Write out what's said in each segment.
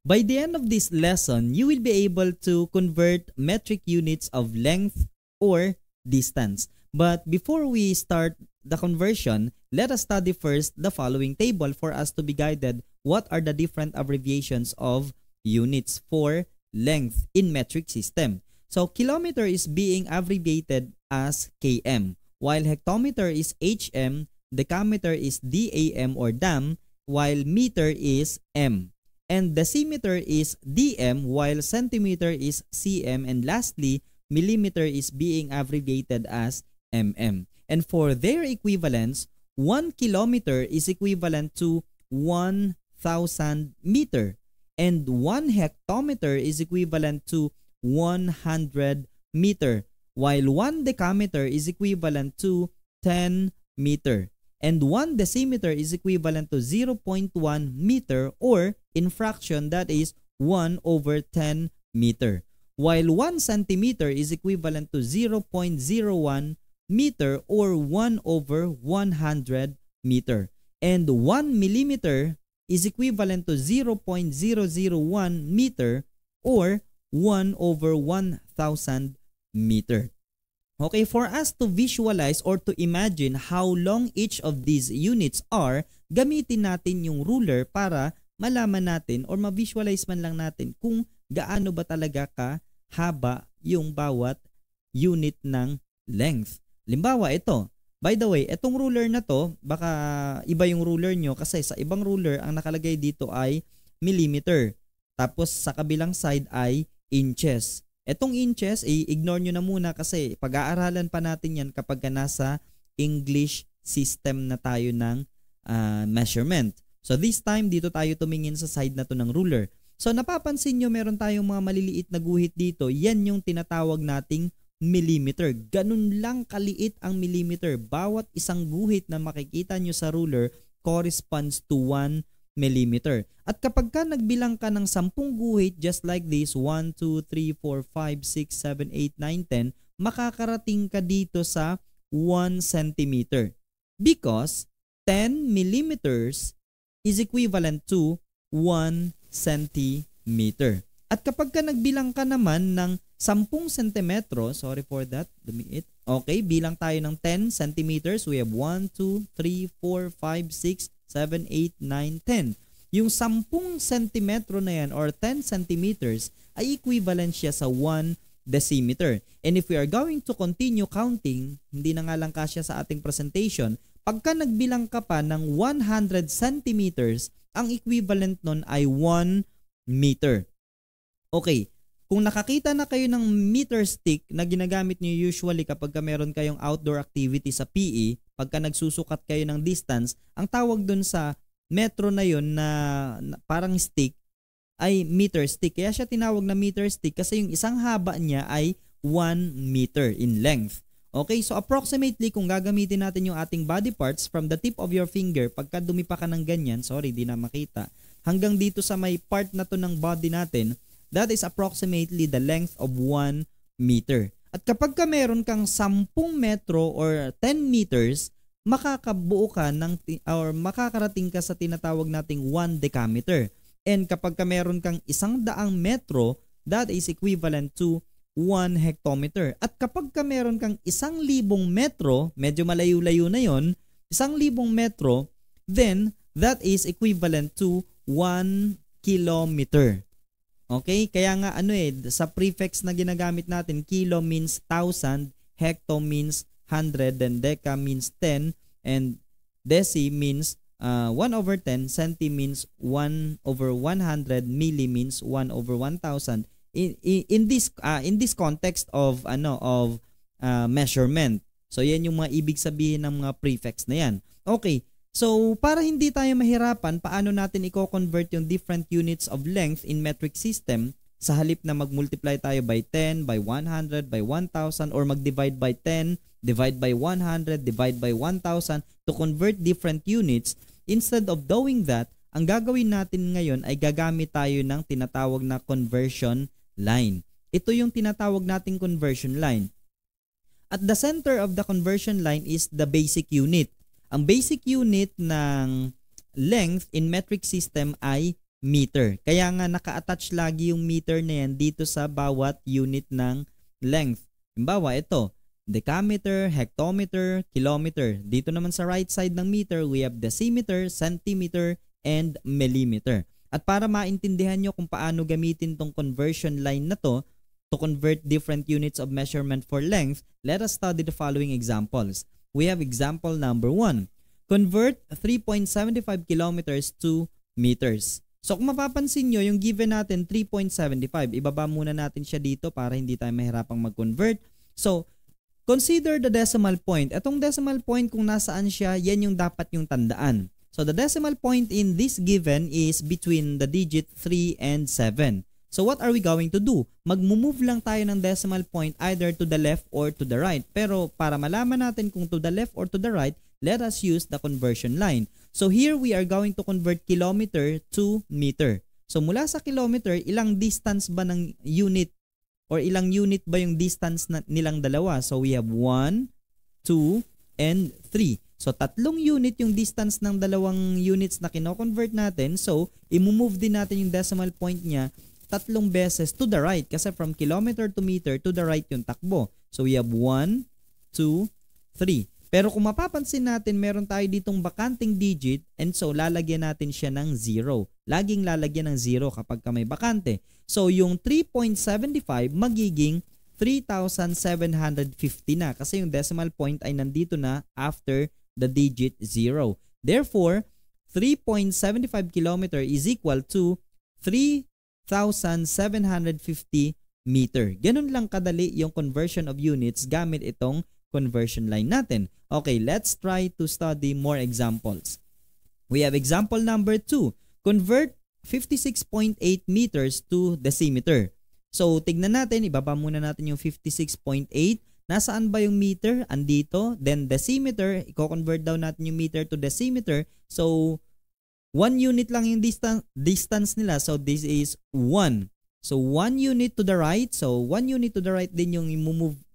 By the end of this lesson, you will be able to convert metric units of length or distance. But before we start the conversion, let us study first the following table for us to be guided what are the different abbreviations of units for length in metric system. So kilometer is being abbreviated as km, while hectometer is hm, decameter is dam or dam, while meter is m. And decimeter is dm, while centimeter is cm, and lastly, millimeter is being abbreviated as mm. And for their equivalents, 1 kilometer is equivalent to 1,000 meter, and 1 hectometer is equivalent to 100 meter, while 1 decameter is equivalent to 10 meter. And 1 decimeter is equivalent to 0.1 meter, or in fraction that is 1 over 10 meter. While 1 centimeter is equivalent to 0.01 meter, or 1 over 100 meter. And 1 millimeter is equivalent to 0.001 meter, or 1 over 1,000 meter. Okay, for us to visualize or to imagine how long each of these units are, gamitin natin yung ruler para malaman natin or ma-visualize man lang natin kung gaano ba talaga kahaba yung bawat unit ng length. Limbawa, ito. By the way, itong ruler na to, baka iba yung ruler nyo kasi sa ibang ruler, ang nakalagay dito ay millimeter. Tapos sa kabilang side ay inches. Etong inches, ignore nyo na muna kasi pag-aaralan pa natin yan kapag nasa English system na tayo ng measurement. So this time, dito tayo tumingin sa side na to ng ruler. So napapansin nyo, meron tayong mga maliliit na guhit dito. Yan yung tinatawag nating millimeter. Ganun lang kaliit ang millimeter. Bawat isang guhit na makikita nyo sa ruler corresponds to 1 millimeter. At kapag ka nagbilang ka ng 10 guhit just like this, 1, 2, 3, 4, 5, 6, 7, 8, 9, 10, makakarating ka dito sa 1 centimeter. Because 10 millimeters is equivalent to 1 centimeter. At kapag ka nagbilang ka naman ng 10 sentimetro, sorry for that, lumiit. Okay, bilang tayo ng 10 centimeters. We have 1, 2, 3, 4, 5, 6, 7, 8, 9, 10. Yung 10 sentimetro na yan or 10 centimeters ay equivalent siya sa 1 decimeter. And if we are going to continue counting, hindi na nga lang kasya sa ating presentation, pagka nagbilang ka pa ng 100 centimeters, ang equivalent nun ay 1 meter. Okay, kung nakakita na kayo ng meter stick na ginagamit niyo usually kapag meron kayong outdoor activity sa PE, pagka nagsusukat kayo ng distance, ang tawag dun sa metro na yun na parang stick ay meter stick. Kaya siya tinawag na meter stick kasi yung isang haba niya ay 1 meter in length. Okay, so approximately kung gagamitin natin yung ating body parts from the tip of your finger, pagka dumipa ka ng ganyan, sorry di na makita, hanggang dito sa may part na to ng body natin, that is approximately the length of 1 meter. At kapag ka meron kang 10 metro or 10 meters, makakabuo ka ng or makakarating ka sa tinatawag nating 1 decameter. And kapag ka meron kang 100 metro, that is equivalent to 1 hectometer. At kapag ka meron kang 1,000 metro, medyo malayo-layo na yon, 1,000 metro, then that is equivalent to 1 kilometer. Okay? Kaya nga sa prefix na ginagamit natin, kilo means 1,000, hecto means 100, then deca means 10, and deci means 1 over 10, centi means 1 over 100, milli means 1 over 1,000. In this context of measurement. So yan yung mga ibig sabihin ng mga prefix na yan. Okay. So, para hindi tayo mahirapan, paano natin i-convert yung different units of length in metric system sa halip na mag-multiply tayo by 10, by 100, by 1,000, or mag-divide by 10, divide by 100, divide by 1,000 to convert different units. Instead of doing that, ang gagawin natin ngayon ay gagamit tayo ng tinatawag na conversion line. Ito yung tinatawag nating conversion line. At the center of the conversion line is the basic unit. Ang basic unit ng length in metric system ay meter. Kaya nga naka-attach lagi yung meter na yan dito sa bawat unit ng length. Halimbawa, ito, decameter, hectometer, kilometer. Dito naman sa right side ng meter, we have decimeter, centimeter, and millimeter. At para maintindihan nyo kung paano gamitin tong conversion line na to convert different units of measurement for length, let us study the following examples. We have example number 1. Convert 3.75 kilometers to meters. So kung mapapansin nyo, yung given natin 3.75, ibaba muna natin siya dito para hindi tayo mahirapang mag-convert. So, consider the decimal point. Itong decimal point kung nasaan siya, yan yung dapat yung tandaan. So the decimal point in this given is between the digit 3 and 7. So what are we going to do? Mag-move lang tayo ng decimal point either to the left or to the right. Pero para malaman natin kung to the left or to the right, let us use the conversion line. So here we are going to convert kilometer to meter. So mula sa kilometer, ilang distance ba ng unit or ilang unit ba yung distance nilang dalawa? So we have 1, 2, and 3. So tatlong unit yung distance ng dalawang units na kino-convert natin. So i-move din natin yung decimal point niya tatlong beses to the right kasi from kilometer to meter to the right yung takbo. So we have 1, 2, 3. Pero kung mapapansin natin, meron tayo ditong bakanting digit and so lalagyan natin siya ng 0. Laging lalagyan ng 0 kapag may bakante. So yung 3.75 magiging 3,750 na kasi yung decimal point ay nandito na after the digit 0. Therefore, 3.75 kilometer is equal to 3,750 meter. Ganun lang kadali yung conversion of units gamit itong conversion line natin. Okay, let's try to study more examples. We have example number 2. Convert 56.8 meters to decimeter. So, tignan natin, ibaba muna natin yung 56.8. Nasaan ba yung meter? Andito. Then decimeter, i-convert daw natin yung meter to decimeter. So, 1 unit lang yung distance nila. So, this is 1. So, 1 unit to the right. So, 1 unit to the right din yung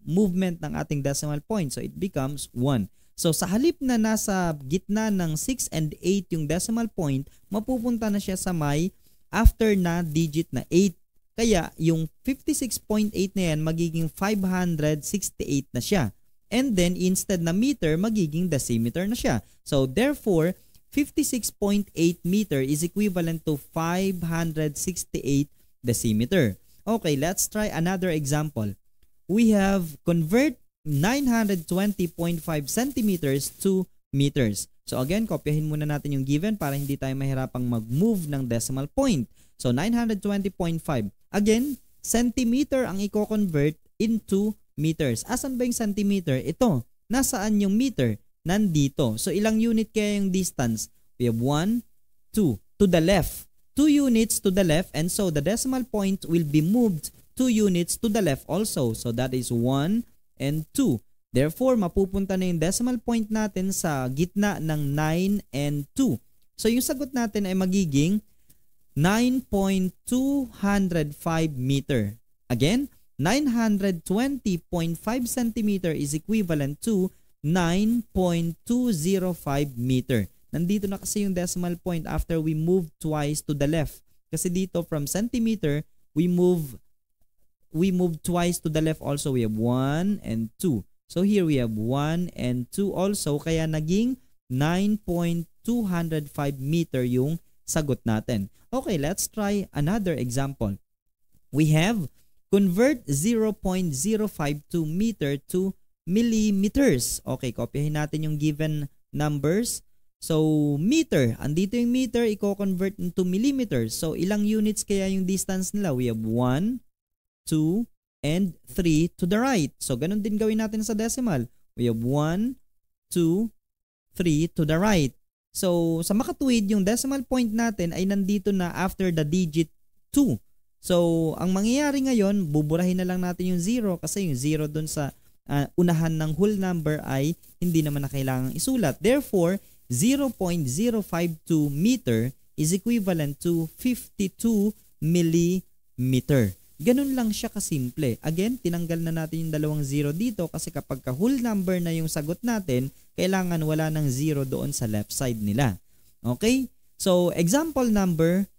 movement ng ating decimal point. So, it becomes 1. So, sa halip na nasa gitna ng 6 and 8 yung decimal point, mapupunta na siya sa may after na digit na 8. Kaya, yung 56.8 na yan, magiging 568 na siya. And then, instead na meter, magiging decimeter na siya. So, therefore, 56.8 meter is equivalent to 568 decimeter. Okay, let's try another example. We have convert 920.5 centimeters to meters. So again, kopyahin muna natin yung given para hindi tayo mahirapang mag-move ng decimal point. So 920.5. Again, centimeter ang i-convert into meters. Asan ba yung centimeter? Ito. Nasaan yung meter? Nandito. So ilang unit kaya yung distance? We have 1, 2. To the left. 2 units to the left and so the decimal point will be moved 2 units to the left also. So that is 1 and 2. Therefore, mapupunta na yung decimal point natin sa gitna ng 9 and 2. So yung sagot natin ay magiging 9.205 meter. Again, 920.5 centimeter is equivalent to 9.205 meter. Nandito na kasi yung decimal point after we move twice to the left. Kasi dito from centimeter, we move twice to the left also. We have 1 and 2. So here we have 1 and 2 also. Kaya naging 9.205 meter yung sagot natin. Okay, let's try another example. We have convert 0.052 meter to millimeters. Okay, kopyahin natin yung given numbers. So, meter. Andito yung meter, i-convert into millimeters. So, ilang units kaya yung distance nila? We have 1, 2, and 3 to the right. So, ganun din gawin natin sa decimal. We have 1, 2, 3 to the right. So, sa makatuwid, yung decimal point natin ay nandito na after the digit 2. So, ang mangyayari ngayon, buburahin na lang natin yung 0 kasi yung 0 dun sa unahan ng whole number ay hindi naman na kailangang isulat. Therefore, 0.052 meter is equivalent to 52 millimeter. Ganun lang siya kasimple. Again, tinanggal na natin yung dalawang 0 dito kasi kapag whole number na yung sagot natin, kailangan wala ng 0 doon sa left side nila. Okay? So, example number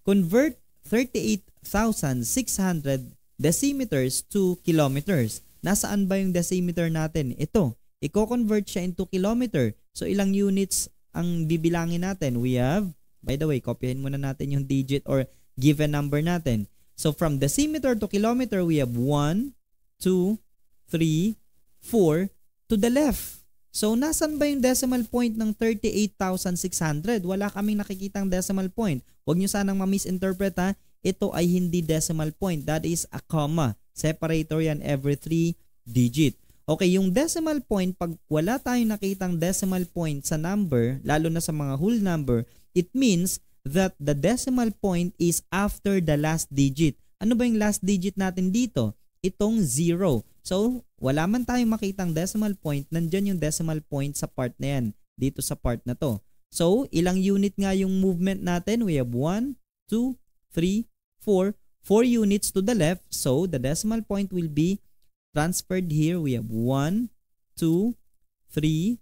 Convert 38,600 decimeters to kilometers. Nasaan ba yung decimeter natin? Ito. Iko-convert siya into kilometer. So, ilang units ang bibilangin natin? We have, by the way, kopyahin muna natin yung digit or given number natin. So, from decimeter to kilometer, we have 1, 2, 3, 4 to the left. So, nasan ba yung decimal point ng 38,600? Wala kaming nakikitang decimal point. Huwag nyo sanang ma-misinterpret ha. Ito ay hindi decimal point. That is a comma. Separator yan every 3 digit. Okay, yung decimal point, pag wala tayong nakitang decimal point sa number, lalo na sa mga whole number, it means that the decimal point is after the last digit. Ano ba yung last digit natin dito? Itong 0. So, wala man tayong makitang decimal point, nandyan yung decimal point sa part na yan, dito sa part na to. So, ilang unit nga yung movement natin? We have 1, 2, 3, 4. 4 units to the left. So, the decimal point will be transferred here. We have 1, 2, 3,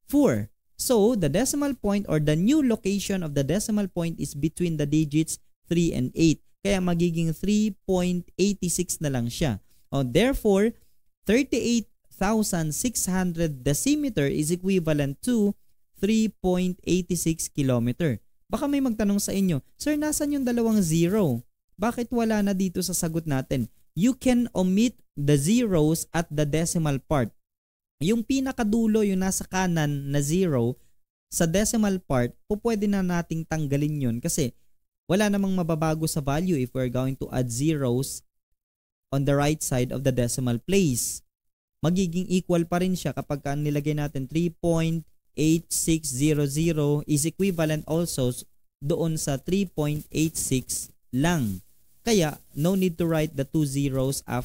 4. So, the decimal point or the new location of the decimal point is between the digits 3 and 8. Kaya magiging 3.86 na lang siya. Therefore, 38,600 decimeter is equivalent to 3.86 kilometer. Baka may magtanong sa inyo, Sir, nasan yung dalawang zero? Bakit wala na dito sa sagot natin? You can omit the zeros at the decimal part. Yung pinakadulo, yung nasa kanan na zero, sa decimal part, pwede na nating tanggalin yun kasi wala namang mababago sa value if we're going to add zeros on the right side of the decimal place. Magiging equal pa rin siya kapag nilagay natin 3.8600 is equivalent also doon sa 3.86 lang. Kaya, no need to write the two zeros at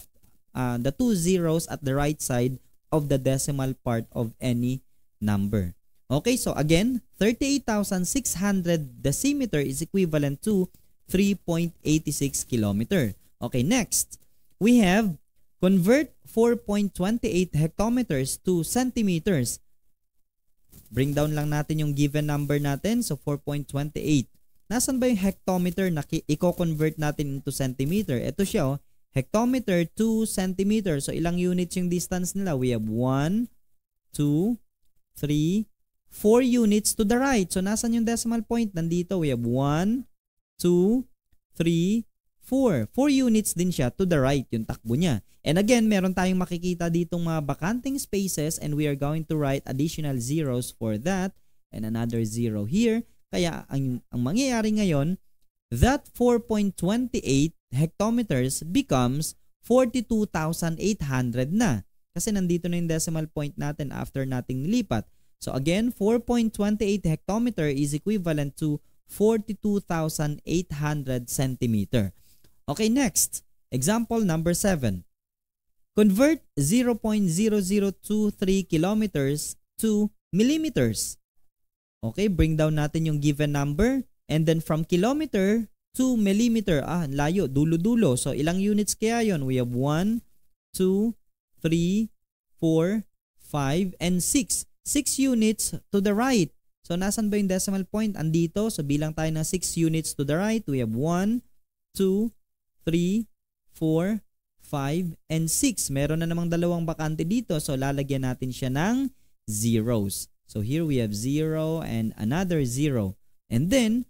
the right side of the decimal part of any number. Okay, so again, 38,600 decimeter is equivalent to 3.86 kilometer. Okay, next, we have convert 4.28 hectometers to centimeters. Bring down lang natin yung given number natin, so 4.28. Nasaan ba yung hectometer na i-convert natin into centimeter? Ito siya, hectometer to centimeter. So, ilang units yung distance nila? We have 1, 2, 3, 4 units to the right. So, nasan yung decimal point? Nandito, we have 1, 2, 3, 4. 4 units din siya to the right, yung takbo niya. And again, meron tayong makikita ditong mga bakanting spaces and we are going to write additional zeros for that and another zero here. Kaya ang mangyayari ngayon, that 4.28 hectometers becomes 42,800 na. Kasi nandito na yung decimal point natin after nating nilipat. So again, 4.28 hectometer is equivalent to 42,800 centimeter. Okay, next. Example number 7. Convert 0.0023 kilometers to millimeters. Okay, bring down natin yung given number. And then from kilometer to millimeter. Layo, dulo-dulo. So, ilang units kaya yon? We have 1, 2, 3, 4, 5, and 6. 6 units to the right. So, nasan ba yung decimal point? Andito. So, bilang tayo ng 6 units to the right. We have 1, 2, 3, 4, 5, and 6. Meron na namang dalawang bakante dito. So, lalagyan natin siya ng zeros. So, here we have 0 and another 0. And then,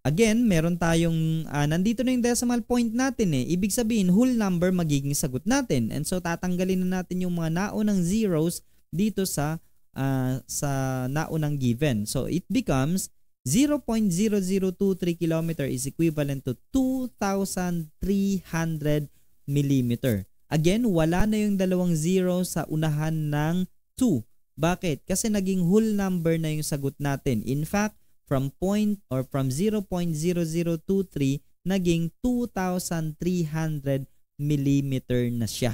again, meron tayong, nandito na yung decimal point natin eh. Ibig sabihin, whole number magiging sagot natin. And so, tatanggalin na natin yung mga naunang zeros dito sa naunang given. So, it becomes 0.0023 kilometer is equivalent to 2,300 millimeter. Again, wala na yung dalawang zero sa unahan ng 2. Bakit? Kasi naging whole number na yung sagot natin. In fact, from 0.0023 naging 2,300 millimeter na siya.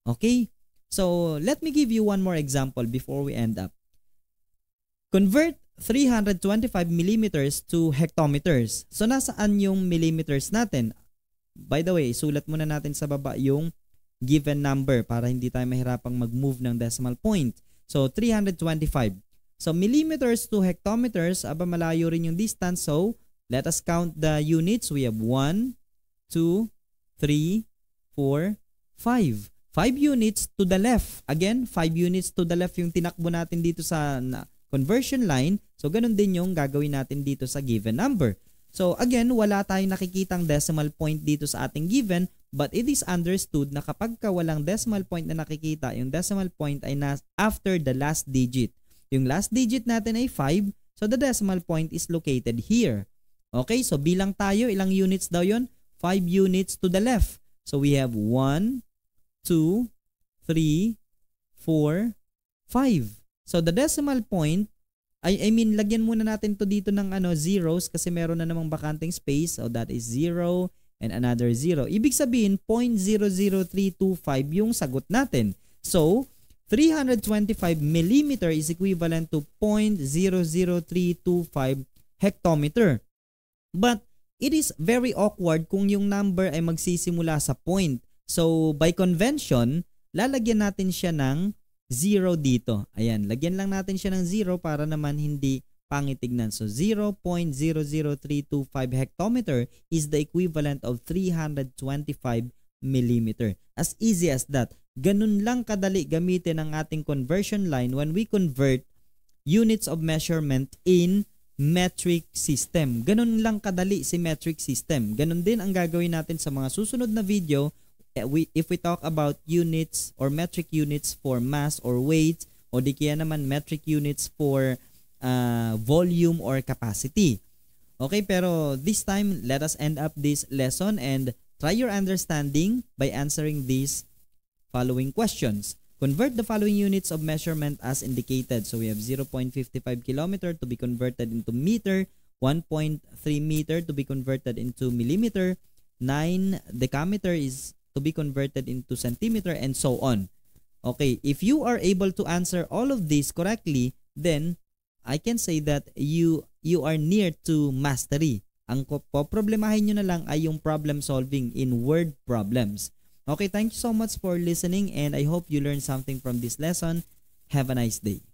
Okay? So, let me give you one more example before we end up. Convert 325 millimeters to hectometers. So, nasaan yung millimeters natin? By the way, sulat muna natin sa baba yung given number para hindi tayo mahirapang mag-move ng decimal point. So, 325. So, millimeters to hectometers, malayo rin yung distance. So, Let us count the units. We have 1, 2, 3, 4, 5. 5 units to the left. Again, 5 units to the left yung tinakbo natin dito sa conversion line. So, ganun din yung gagawin natin dito sa given number. So, again, wala tayong nakikitang decimal point dito sa ating given, but it is understood na kapag walang decimal point na nakikita, yung decimal point ay after the last digit. Yung last digit natin ay 5, so the decimal point is located here. Okay, so bilang tayo, ilang units daw yon? 5 units to the left. So we have 1, 2, 3, 4, 5. So the decimal point, I mean, lagyan muna natin to dito ng zeros kasi meron na namang bakanting space. So that is 0 and another 0. Ibig sabihin, 0.00325 yung sagot natin. So, 325 millimeter is equivalent to 0.00325 hectometer. But it is very awkward kung yung number ay magsisimula sa point. So, by convention, lalagyan natin siya ng 0 dito. Ayan, lagyan lang natin siya ng 0 para naman hindi pangitignan. So, 0.00325 hectometer is the equivalent of 325 millimeter. As easy as that. Ganun lang kadali gamitin ang ating conversion line when we convert units of measurement in metric system. Ganun lang kadali si metric system. Ganun din ang gagawin natin sa mga susunod na video if we talk about units or metric units for mass or weight, o di kaya naman metric units for volume or capacity. Okay, pero this time, let us end up this lesson and try your understanding by answering these following questions. Convert the following units of measurement as indicated. So we have 0.55 kilometer to be converted into meter, 1.3 meter to be converted into millimeter, 9 decameter is to be converted into centimeter, and so on. Okay, if you are able to answer all of these correctly, then I can say that you are near to mastery. Ang problemahin nyo na lang ay yung problem solving in word problems. Okay, thank you so much for listening and I hope you learned something from this lesson. Have a nice day.